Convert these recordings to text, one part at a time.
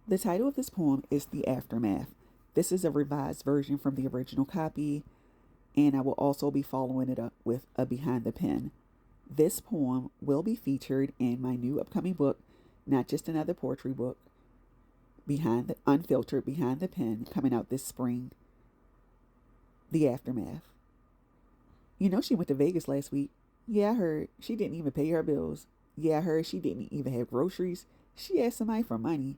The title of this poem is The Aftermath. This is a revised version from the original copy, and I will also be following it up with a behind the pen. This poem will be featured in my new upcoming book, not just another poetry book, Behind the Unfiltered Behind the Pen, coming out this spring. The Aftermath. You know she went to Vegas last week. Yeah, I heard she didn't even pay her bills. Yeah, I heard she didn't even have groceries. She asked somebody for money.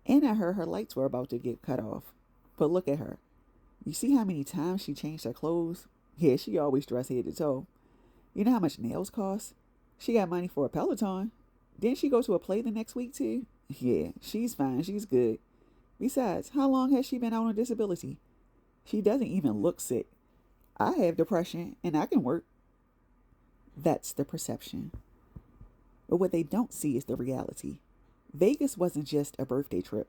And I heard her lights were about to get cut off. But look at her. You see how many times she changed her clothes? Yeah, she always dressed head to toe. You know how much nails cost? She got money for a Peloton. Didn't she go to a play the next week too? Yeah, she's fine. She's good. Besides, how long has she been out on disability? She doesn't even look sick. I have depression and I can work. That's the perception. But what they don't see is the reality. Vegas wasn't just a birthday trip.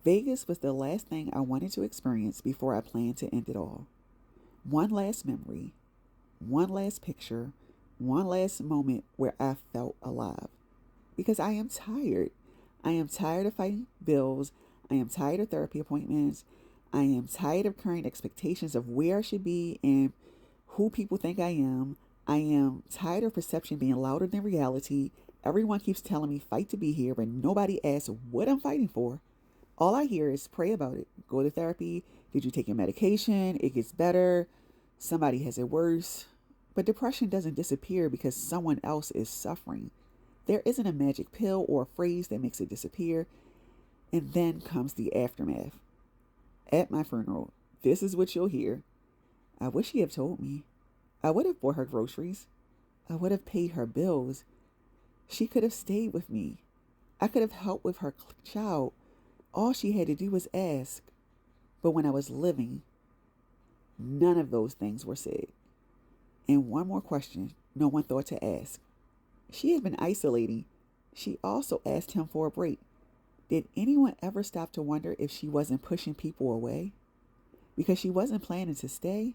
Vegas was the last thing I wanted to experience before I planned to end it all. One last memory, one last picture, one last moment where I felt alive. Because I am tired. I am tired of fighting bills. I am tired of therapy appointments. I am tired of current expectations of where I should be and who people think I am. I am tired of perception being louder than reality. Everyone keeps telling me fight to be here, but nobody asks what I'm fighting for. All I hear is pray about it. Go to therapy. Did you take your medication? It gets better. Somebody has it worse. But depression doesn't disappear because someone else is suffering. There isn't a magic pill or a phrase that makes it disappear. And then comes the aftermath. At my funeral, this is what you'll hear. I wish he had told me. I would have bought her groceries. I would have paid her bills. She could have stayed with me. I could have helped with her child. All she had to do was ask. But when I was living, none of those things were said. And one more question no one thought to ask. She had been isolating. She also asked him for a break. Did anyone ever stop to wonder if she wasn't pushing people away? Because she wasn't planning to stay?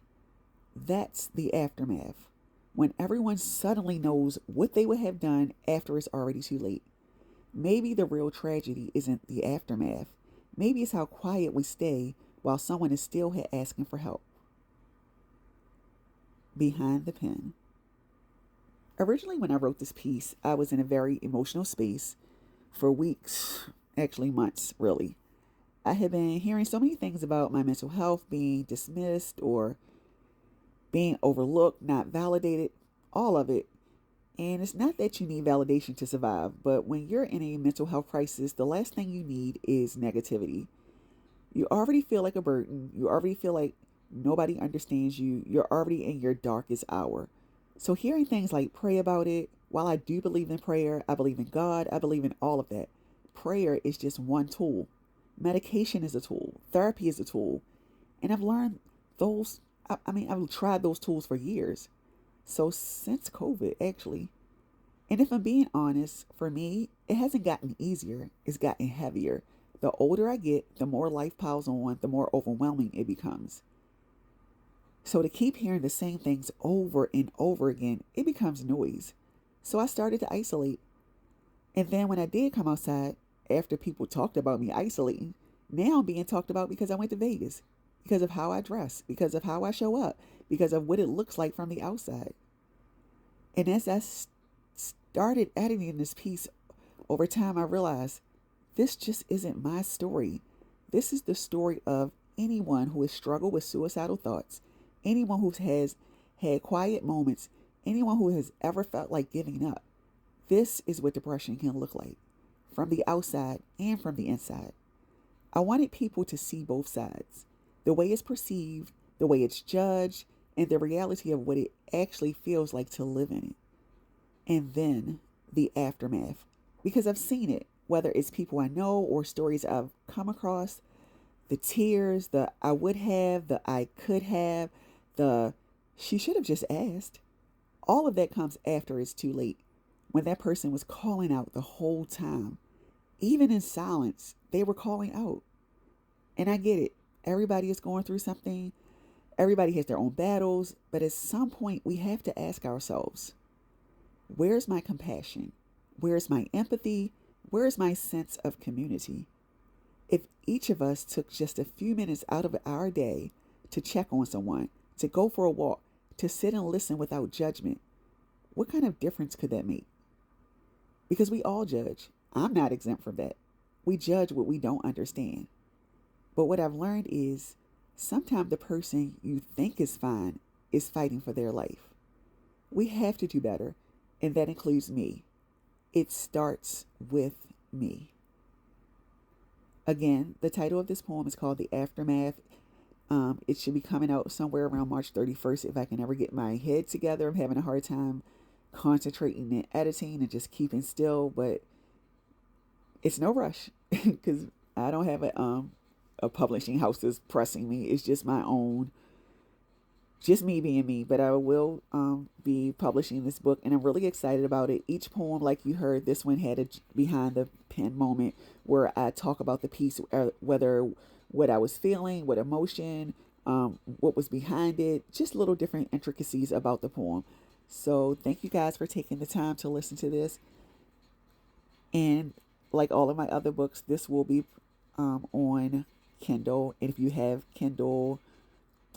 That's the aftermath. When everyone suddenly knows what they would have done after it's already too late. Maybe the real tragedy isn't the aftermath. Maybe it's how quiet we stay while someone is still here asking for help. Behind the pen. Originally, when I wrote this piece, I was in a very emotional space for weeks, actually months, really. I had been hearing so many things about my mental health being dismissed or being overlooked, not validated, all of it. And it's not that you need validation to survive, but when you're in a mental health crisis, the last thing you need is negativity. You already feel like a burden. You already feel like nobody understands you. You're already in your darkest hour. So hearing things like pray about it, while I do believe in prayer, I believe in God, I believe in all of that. Prayer is just one tool. Medication is a tool. Therapy is a tool. And I've learned those, I've tried those tools for years. So since COVID, actually. And if I'm being honest, for me, it hasn't gotten easier. It's gotten heavier. The older I get, the more life piles on, the more overwhelming it becomes. So to keep hearing the same things over and over again, it becomes noise. So I started to isolate. And then when I did come outside, after people talked about me isolating, now I'm being talked about because I went to Vegas, because of how I dress, because of how I show up, because of what it looks like from the outside. And as I started editing this piece over time, I realized this just isn't my story. This is the story of anyone who has struggled with suicidal thoughts, anyone who has had quiet moments, anyone who has ever felt like giving up. This is what depression can look like, from the outside and from the inside. I wanted people to see both sides, the way it's perceived, the way it's judged, and the reality of what it actually feels like to live in it. And then the aftermath, because I've seen it, whether it's people I know or stories I've come across, the tears, the I would have, the I could have, the she should have just asked. All of that comes after it's too late, when that person was calling out the whole time. Even in silence, they were calling out. And I get it. Everybody is going through something. Everybody has their own battles. But at some point, we have to ask ourselves, where's my compassion? Where's my empathy? Where's my sense of community? If each of us took just a few minutes out of our day to check on someone, to go for a walk, to sit and listen without judgment, what kind of difference could that make? Because we all judge. I'm not exempt from that. We judge what we don't understand. But what I've learned is sometimes the person you think is fine is fighting for their life. We have to do better, and that includes me. It starts with me. Again, the title of this poem is called The Aftermath. It should be coming out somewhere around March 31st if I can ever get my head together. I'm having a hard time concentrating and editing and just keeping still, but it's no rush because I don't have a publishing house that's pressing me. It's just my own, just me being me. But I will be publishing this book, and I'm really excited about it. Each poem, like you heard, this one had a behind the pen moment where I talk about the piece, whether what I was feeling, what emotion, what was behind it, just little different intricacies about the poem. So thank you guys for taking the time to listen to this. And like all of my other books, this will be on Kindle. And if you have Kindle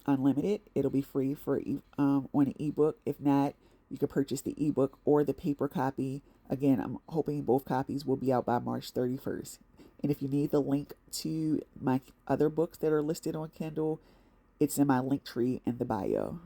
Unlimited, it'll be free for on an ebook. If not, you can purchase the ebook or the paper copy. Again, I'm hoping both copies will be out by March 31st. And if you need the link to my other books that are listed on Kindle, it's in my link tree in the bio.